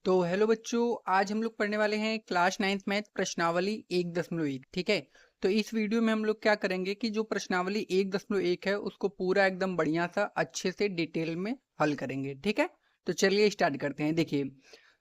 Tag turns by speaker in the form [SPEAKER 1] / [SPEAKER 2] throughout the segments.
[SPEAKER 1] तो हेलो बच्चों, आज हम लोग पढ़ने वाले हैं क्लास 9th मैथ प्रश्नावली 1.1। ठीक है। तो इस वीडियो में हम लोग क्या करेंगे कि जो प्रश्नावली 1.1 है उसको पूरा एकदम बढ़िया सा अच्छे से डिटेल में हल करेंगे। ठीक है। तो चलिए स्टार्ट करते हैं। देखिए,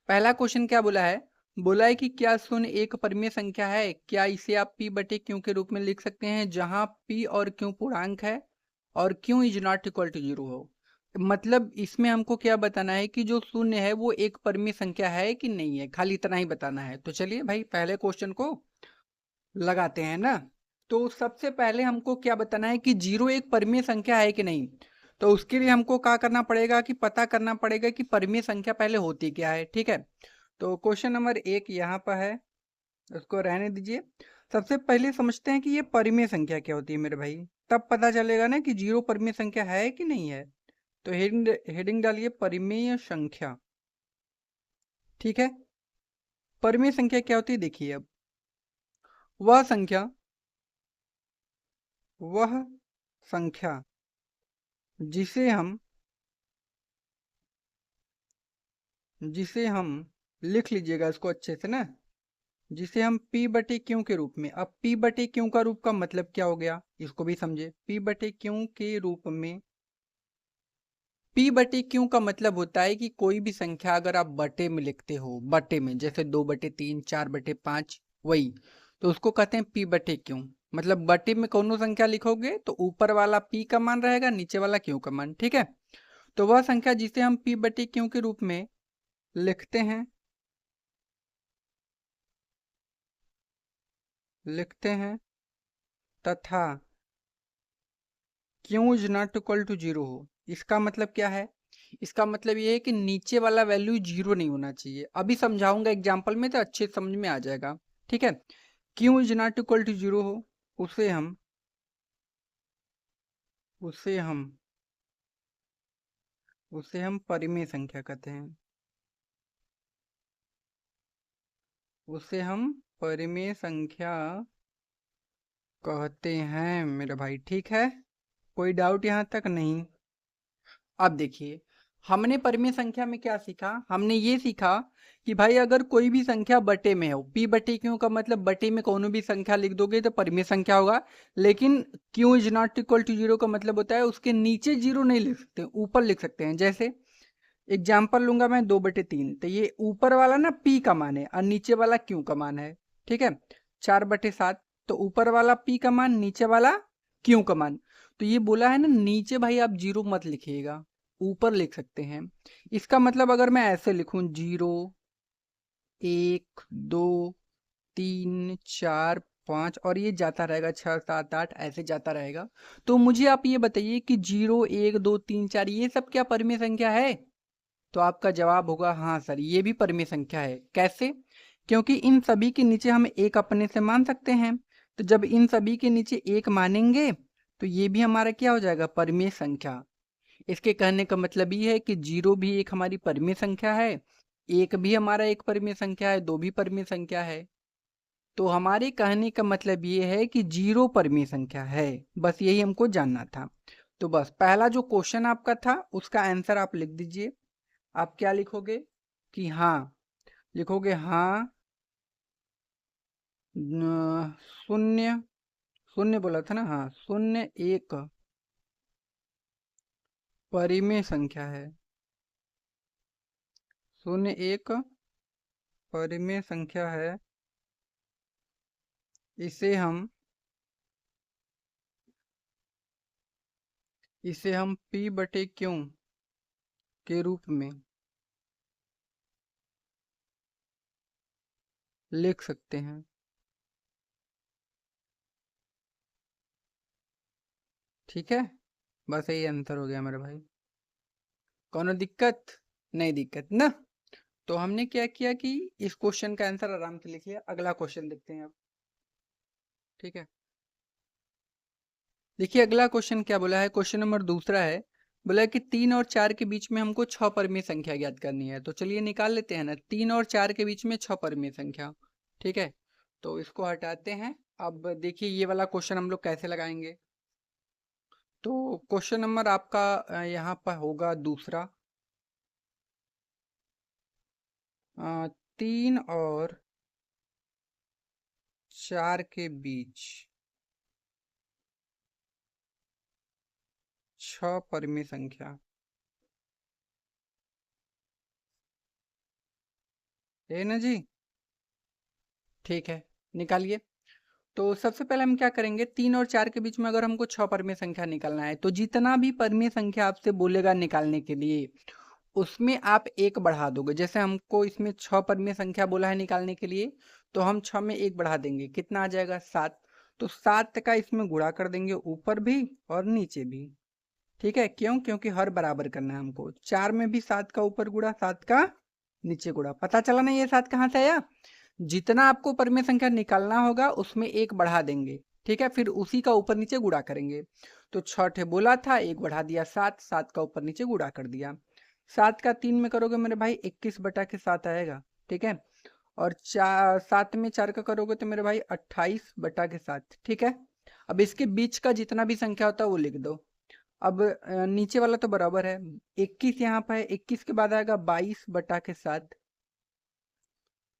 [SPEAKER 1] पहला क्वेश्चन क्या बोला है। बोला है कि क्या शून्य एक परिमेय संख्या है। क्या इसे आप p बटे क्यू के रूप में लिख सकते हैं, जहां p और q पूर्णांक है और q is not equal to 0 हो। मतलब इसमें हमको क्या बताना है कि जो शून्य है वो एक परिमेय संख्या है कि नहीं है, खाली इतना ही बताना है। तो चलिए भाई पहले क्वेश्चन को लगाते हैं ना। तो सबसे पहले हमको क्या बताना है कि 0 एक परिमेय संख्या है कि नहीं। तो उसके लिए हमको क्या करना पड़ेगा कि पता करना पड़ेगा कि परिमेय संख्या पहले होती क्या है। ठीक है। तो क्वेश्चन नंबर 1 यहाँ पर है, उसको रहने दीजिए। सबसे पहले समझते हैं कि ये परिमेय संख्या क्या होती है मेरे भाई, तब पता चलेगा ना कि 0 परिमेय संख्या है कि नहीं है। तो हेडिंग डालिए परिमेय संख्या। ठीक है। परिमेय संख्या क्या होती है, देखिए अब वह संख्या वह संख्या जिसे हम लिख लीजिएगा इसको अच्छे से ना, जिसे हम p बटे क्यू के रूप में। अब p बटे क्यू का रूप का मतलब क्या हो गया, इसको भी समझे। p बटे क्यू के रूप में, p बटे क्यू का मतलब होता है कि कोई भी संख्या अगर आप बटे में लिखते हो, बटे में जैसे 2/3, 4/5, वही, तो उसको कहते हैं p बटे क्यू। मतलब बटे में कोनो संख्या लिखोगे तो ऊपर वाला p का मान रहेगा, नीचे वाला q का मान। ठीक है। तो वह संख्या जिसे हम p बटे क्यू के रूप में लिखते हैं तथा Q is not equal to 0 हो। इसका मतलब क्या है, इसका मतलब ये है कि नीचे वाला वैल्यू 0 नहीं होना चाहिए। अभी समझाऊंगा एग्जाम्पल में तो अच्छे समझ में आ जाएगा। ठीक है। Q is not equal to 0 हो, उसे हम उसे हम उसे हम परिमेय संख्या कहते हैं। उसे हम परिमेय संख्या कहते हैं मेरे भाई। ठीक है। कोई डाउट यहाँ तक नहीं। अब देखिए, हमने परिमेय संख्या में क्या सीखा। हमने ये सीखा कि भाई अगर कोई भी संख्या बटे में हो, p बटे क्यू का मतलब बटे में कोनो भी संख्या लिख दोगे तो परिमेय संख्या होगा। लेकिन q is not equal to 0 का मतलब होता है उसके नीचे 0 नहीं लिख सकते, ऊपर लिख सकते हैं। जैसे एग्जाम्पल लूंगा मैं 2/3, तो ये ऊपर वाला ना p का मान है और नीचे वाला q का मान है। ठीक है। 4/7, तो ऊपर वाला p का मान, नीचे वाला q का मान। तो ये बोला है ना, नीचे भाई आप 0 मत लिखिएगा, ऊपर लिख सकते हैं। इसका मतलब अगर मैं ऐसे लिखूं 0, 1, 2, 3, 4, 5 और ये जाता रहेगा 6, 7, 8 ऐसे जाता रहेगा। तो मुझे आप ये बताइए कि 0, 1, 2, 3, 4 ये सब क्या परिमेय संख्या है। तो आपका जवाब होगा हाँ सर, ये भी परिमेय संख्या है। कैसे? क्योंकि इन सभी के नीचे हम एक अपने से मान सकते हैं। तो जब इन सभी के नीचे एक मानेंगे तो ये भी हमारा क्या हो जाएगा, परिमेय संख्या। इसके कहने का मतलब ये है कि 0 भी एक हमारी परिमेय संख्या है, 1 भी हमारा एक परिमेय संख्या है, 2 भी परिमेय संख्या है। तो हमारे कहने का मतलब ये है कि 0 परिमेय संख्या है। बस यही हमको जानना था। तो बस पहला जो क्वेश्चन आपका था उसका आंसर आप लिख दीजिए। आप क्या लिखोगे कि हाँ, लिखोगे हाँ, शून्य, शून्य बोला था ना, हाँ शून्य एक परिमेय संख्या है। शून्य एक परिमेय संख्या है। इसे हम p बटे क्यू के रूप में लिख सकते हैं। ठीक है। बस यही आंसर हो गया मेरे भाई। कोनो दिक्कत? नहीं दिक्कत ना। तो हमने क्या किया कि इस क्वेश्चन का आंसर आराम से लिखिए। अगला क्वेश्चन देखते हैं अब। ठीक है। देखिए अगला क्वेश्चन क्या बोला है, क्वेश्चन नंबर दूसरा है। बोला है कि 3 और 4 के बीच में हमको 6 परिमेय संख्या ज्ञात करनी है। तो चलिए निकाल लेते हैं ना, 3 और 4 के बीच में 6 परिमेय संख्या। ठीक है। तो इसको हटाते हैं। अब देखिए ये वाला क्वेश्चन हम लोग कैसे लगाएंगे। तो क्वेश्चन नंबर आपका यहाँ पर होगा दूसरा। 3 और 4 के बीच 6 परिमेय संख्या है ना जी। ठीक है, निकालिए। तो सबसे पहले हम क्या करेंगे, 3 और 4 के बीच में अगर हमको 6 परिमेय संख्या निकालना है तो जितना भी परिमेय संख्या आपसे बोलेगा निकालने के लिए उसमें आप एक बढ़ा दोगे। जैसे हमको इसमें 6 परिमेय संख्या बोला है निकालने के लिए, तो हम 6 में एक बढ़ा देंगे, कितना आ जाएगा 7। तो 7 का इसमें गुणा कर देंगे, ऊपर भी और नीचे भी। ठीक है, क्यों? क्योंकि हर बराबर करना है हमको। 4 में भी 7 का ऊपर गुणा, 7 का नीचे गुणा। पता चला ना ये 7 कहाँ से आया? जितना आपको परिमेय संख्या निकालना होगा उसमें एक बढ़ा देंगे। ठीक है, फिर उसी का ऊपर नीचे गुणा करेंगे। तो 6 ठे बोला था, एक बढ़ा दिया 7, 7 का ऊपर नीचे गुणा कर दिया। 7 का 3 में करोगे मेरे भाई 21/7 आएगा। ठीक है, और 7 में 4 का करोगे तो मेरे भाई 28/7। ठीक है, अब इसके बीच का जितना भी संख्या होता है वो लिख दो। अब नीचे वाला तो बराबर है, 21 यहाँ पर है, 21 के बाद आएगा 22/7,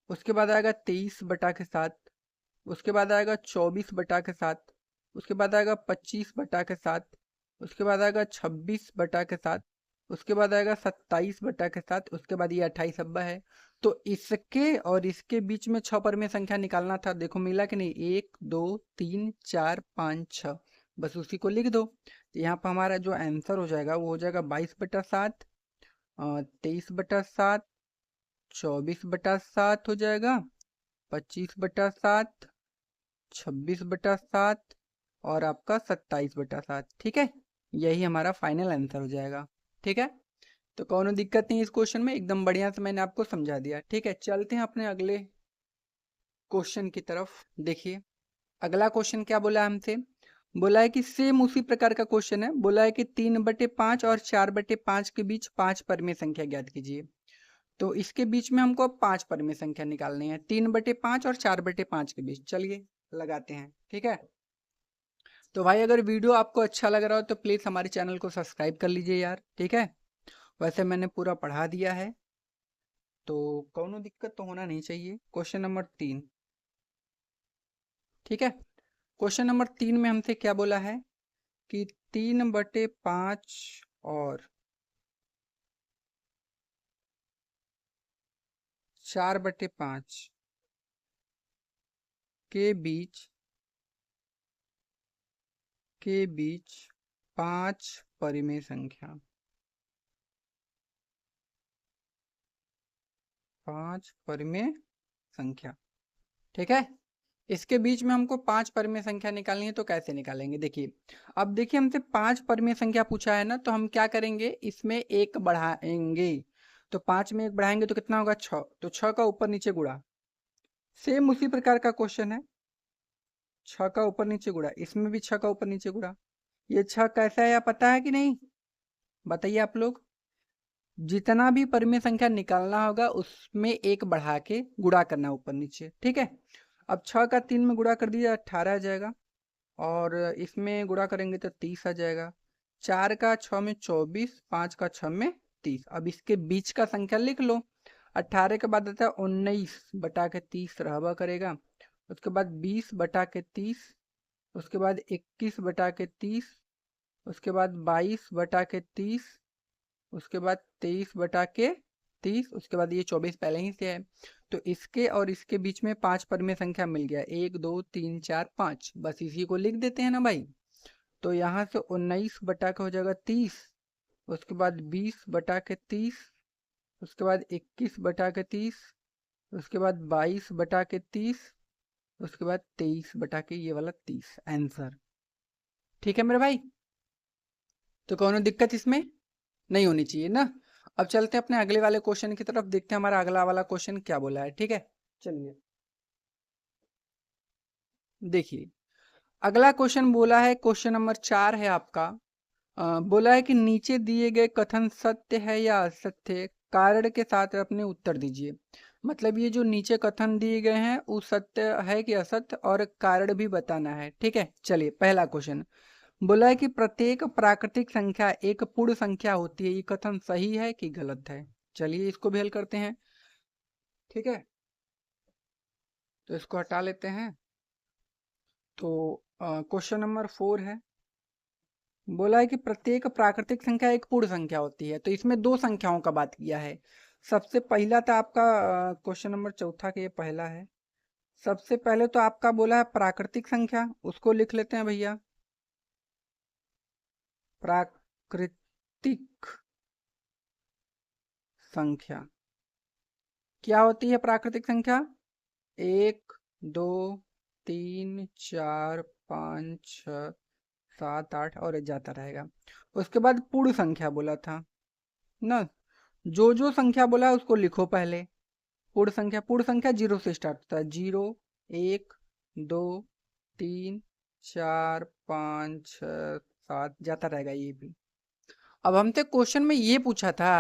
[SPEAKER 1] उसके बाद आएगा 23/7, उसके बाद आएगा 24/7, उसके बाद आएगा 25/7, उसके बाद आएगा 26/7, उसके बाद आएगा 27/7, उसके बाद ये 28 अब्बा है। तो इसके और इसके बीच में 6 परिमेय संख्या निकालना था। देखो मिला कि नहीं, 1 2 3 4 5 6, बस उसी को लिख दो। तो यहाँ पर हमारा जो आंसर हो जाएगा वो हो जाएगा 22/7, 23/7, 24/7 हो जाएगा, 25/7, 26/7 और आपका 27/7। ठीक है, यही हमारा फाइनल आंसर हो जाएगा। ठीक है, तो कोनो दिक्कत नहीं इस क्वेश्चन में, एकदम बढ़िया से मैंने आपको समझा दिया। ठीक है, चलते हैं अपने अगले क्वेश्चन की तरफ। देखिए अगला क्वेश्चन क्या बोला है हमसे, बोला है कि सेम उसी प्रकार का क्वेश्चन है। बोला है कि 3/5 और 4/5 के बीच 5 परिमेय संख्या ज्ञात कीजिए। तो इसके बीच में हमको 5 परिमेय संख्या निकालनी है, 3/5 और 4/5 के बीच। चलिए लगाते हैं। ठीक है, तो भाई अगर वीडियो आपको अच्छा लग रहा हो तो प्लीज़ हमारे चैनल को सब्सक्राइब कर लीजिए यार। ठीक है, वैसे मैंने पूरा पढ़ा दिया है तो कोनो दिक्कत तो होना नहीं चाहिए। Question number 3। ठीक है, क्वेश्चन नंबर 3 में हमसे क्या बोला है कि 3/5 और 4/5 के बीच 5 परिमेय संख्या, 5 परिमेय संख्या। ठीक है, इसके बीच में हमको 5 परिमेय संख्या निकालनी है, तो कैसे निकालेंगे? देखिए अब देखिए हमसे 5 परिमेय संख्या पूछा है ना, तो हम क्या करेंगे, इसमें एक बढ़ाएंगे। तो 5 में एक बढ़ाएंगे तो कितना होगा 6, तो 6 का ऊपर नीचे गुणा। सेम उसी प्रकार का क्वेश्चन है, 6 का ऊपर नीचे गुणा, इसमें भी 6 का ऊपर नीचे गुणा। ये 6 कैसा है पता है कि नहीं, बताइए आप लोग। जितना भी परिमेय संख्या निकालना होगा उसमें एक बढ़ा के गुणा करना ऊपर नीचे। ठीक है, अब 6 का 3 में गुणा कर दिया 18 आ जाएगा, और इसमें गुणा करेंगे तो 30 आ जाएगा। 4 का 6 में 24, 5 का 6 में 30। अब इसके बीच का संख्या लिख लो। 18 के बाद आता है 19/30 रहबा करेगा, उसके बाद 20/30, उसके बाद 21/30, उसके बाद 22/30, उसके बाद 23/30, उसके बाद ये 24 पहले ही से है। तो इसके और इसके बीच में 5 परिमेय संख्या मिल गया, 1 2 3 4 5, बस इसी को लिख देते हैं ना भाई। तो यहाँ से 19 हो जाएगा 30, उसके बाद 20/30, उसके बाद 21/30, उसके बाद 22/30, उसके बाद 23 ये वाला 30 आंसर। ठीक है मेरे भाई, तो कोनो दिक्कत इसमें नहीं होनी चाहिए ना। अब चलते हैं अपने अगले वाले क्वेश्चन की तरफ, देखते हैं हमारा अगला वाला क्वेश्चन क्या बोला है। ठीक है, चलिए देखिए अगला क्वेश्चन बोला है, क्वेश्चन नंबर 4 है आपका। बोला है कि नीचे दिए गए कथन सत्य है या असत्य, कारण के साथ अपने उत्तर दीजिए। मतलब ये जो नीचे कथन दिए गए हैं वो सत्य है कि असत्य, और कारण भी बताना है। ठीक है, चलिए पहला क्वेश्चन बोला है कि प्रत्येक प्राकृतिक संख्या एक पूर्ण संख्या होती है, ये कथन सही है कि गलत है? चलिए इसको भी हल करते हैं। ठीक है, तो इसको हटा लेते हैं। तो क्वेश्चन नंबर 4 है, बोला है कि प्रत्येक प्राकृतिक संख्या एक पूर्ण संख्या होती है। तो इसमें दो संख्याओं का बात किया है। सबसे पहला था आपका क्वेश्चन नंबर चौथा के, ये पहला है। सबसे पहले तो आपका बोला है प्राकृतिक संख्या, उसको लिख लेते हैं भैया। प्राकृतिक संख्या क्या होती है? प्राकृतिक संख्या 1 2 3 4 5 6 7 8 और ये जाता रहेगा। उसके बाद पूर्ण संख्या बोला था ना, जो जो संख्या बोला है उसको लिखो पहले। पूर्ण संख्या 0 से स्टार्ट होता है। 0 1 2 3 4 5 6 7 जाता रहेगा ये भी। अब हमसे क्वेश्चन में ये पूछा था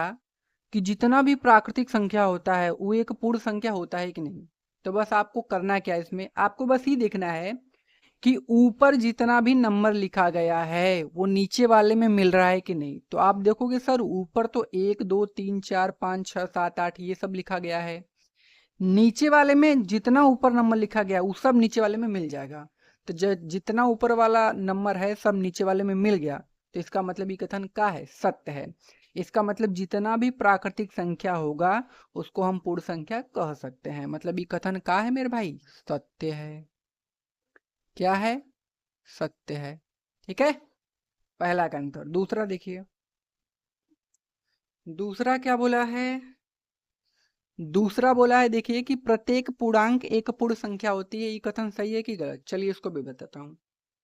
[SPEAKER 1] कि जितना भी प्राकृतिक संख्या होता है वो एक पूर्ण संख्या होता है कि नहीं। तो बस आपको करना क्या है, इसमें आपको बस ये देखना है कि ऊपर जितना भी नंबर लिखा गया है वो नीचे वाले में मिल रहा है कि नहीं। तो आप देखोगे सर ऊपर तो 1 2 3 4 5 6 7 8 ये सब लिखा गया है, नीचे वाले में जितना ऊपर नंबर लिखा गया वो सब नीचे वाले में मिल जाएगा। तो जितना ऊपर वाला नंबर है सब नीचे वाले में मिल गया, तो इसका मतलब ये कथन क्या है? सत्य है। इसका मतलब जितना भी प्राकृतिक संख्या होगा उसको हम पूर्ण संख्या कह सकते हैं। मतलब ये कथन क्या है मेरे भाई? सत्य है। क्या है? सत्य है। ठीक है, पहला का आंसर। दूसरा देखिए, दूसरा क्या बोला है? दूसरा बोला है देखिए कि प्रत्येक पूर्णांक एक पूर्ण संख्या होती है। ये कथन सही है कि गलत? चलिए इसको भी बताता हूँ।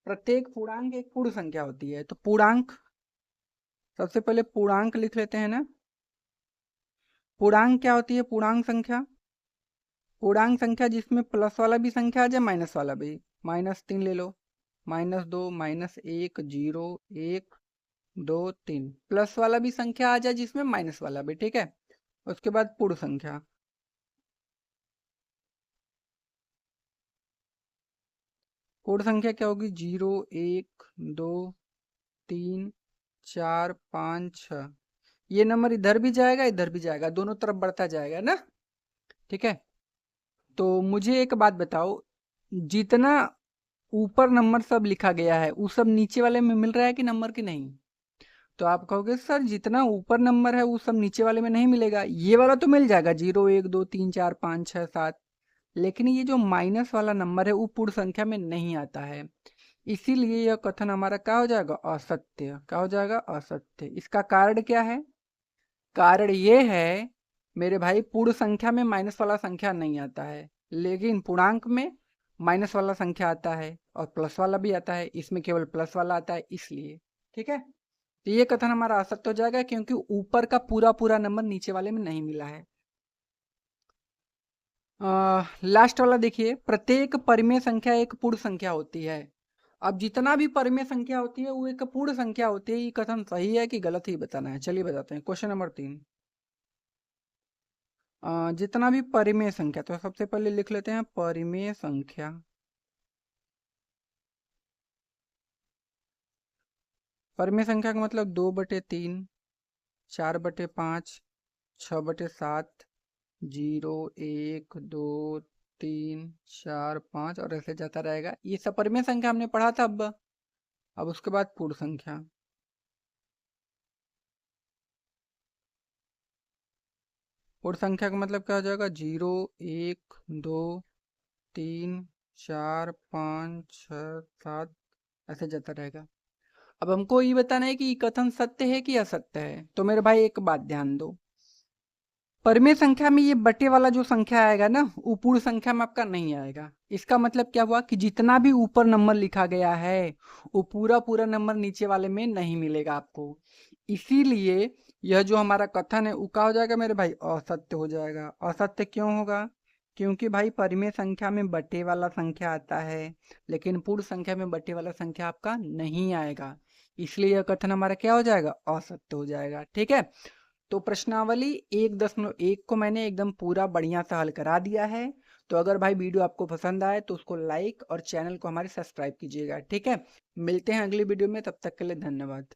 [SPEAKER 1] प्रत्येक पूर्णांक एक पूर्ण संख्या होती है, तो पूर्णांक, सबसे पहले पूर्णांक लिख लेते हैं ना। पूर्णांक क्या होती है? पूर्णांक संख्या, पूर्णांक संख्या जिसमें प्लस वाला भी संख्या आ जाए माइनस वाला भी। -3 ले लो, -2 -1 0 1 2 3, प्लस वाला भी संख्या आ जाए जिसमें माइनस वाला भी। ठीक है, उसके बाद पूर्ण संख्या, पूर्ण संख्या क्या होगी? 0 1 2 3 4 5 6, ये नंबर इधर भी जाएगा इधर भी जाएगा, दोनों तरफ बढ़ता जाएगा ना। ठीक है, तो मुझे एक बात बताओ, जितना ऊपर नंबर सब लिखा गया है वो सब नीचे वाले में मिल रहा है कि नंबर की नहीं? तो आप कहोगे सर जितना ऊपर नंबर है वो सब नीचे वाले में नहीं मिलेगा, ये वाला तो मिल जाएगा 0 1 2 3 4 5 6 7, लेकिन ये जो माइनस वाला नंबर है वो पूर्ण संख्या में नहीं आता है। इसीलिए यह कथन हमारा क्या हो जाएगा? असत्य। क्या हो जाएगा? असत्य। इसका कारण क्या है? कारण ये है मेरे भाई, पूर्ण संख्या में माइनस वाला संख्या नहीं आता है, लेकिन पूर्णांक में माइनस वाला संख्या आता है और प्लस वाला भी आता है, इसमें केवल प्लस वाला आता है इसलिए। ठीक है, तो ये कथन हमारा असत्य हो जाएगा क्योंकि ऊपर का पूरा पूरा नंबर नीचे वाले में नहीं मिला है। लास्ट वाला देखिए, प्रत्येक परिमेय संख्या एक पूर्ण संख्या होती है। अब जितना भी परिमेय संख्या होती है वो एक पूर्ण संख्या होती है। ये कथन सही है कि गलत ही बताना है। चलिए बताते हैं। क्वेश्चन नंबर 3, जितना भी परिमेय संख्या, तो सबसे पहले लिख लेते हैं परिमेय संख्या। परिमेय संख्या का मतलब 2/3 4/5 6/7 0 1 2 3 4 5 और ऐसे जाता रहेगा। ये सब परिमेय संख्या हमने पढ़ा था। अब उसके बाद पूर्ण संख्या, पूर्ण संख्या का मतलब क्या हो जाएगा? 0 1 2 3 4 5 6 7 ऐसे जाता रहेगा। अब हमको ये बताना है कि ये कथन सत्य है कि असत्य है। तो मेरे भाई एक बात ध्यान दो, परिमेय संख्या में ये बटे वाला जो संख्या आएगा ना वो पूर्ण संख्या में आपका नहीं आएगा। इसका मतलब क्या हुआ कि जितना भी ऊपर नंबर लिखा गया है वो पूरा पूरा नंबर नीचे वाले में नहीं मिलेगा आपको। इसीलिए यह जो हमारा कथन है वो क्या हो जाएगा मेरे भाई? असत्य हो जाएगा। असत्य क्यों होगा? क्योंकि भाई परिमेय संख्या में बटे वाला संख्या आता है, लेकिन पूर्ण संख्या में बटे वाला संख्या आपका नहीं आएगा। इसलिए यह कथन हमारा क्या हो जाएगा? असत्य हो जाएगा। ठीक है, तो प्रश्नावली 1.1 को मैंने एकदम पूरा बढ़िया सा हल करा दिया है। तो अगर भाई वीडियो आपको पसंद आए तो उसको लाइक और चैनल को हमारे सब्सक्राइब कीजिएगा। ठीक है, मिलते हैं अगली वीडियो में, तब तक के लिए धन्यवाद।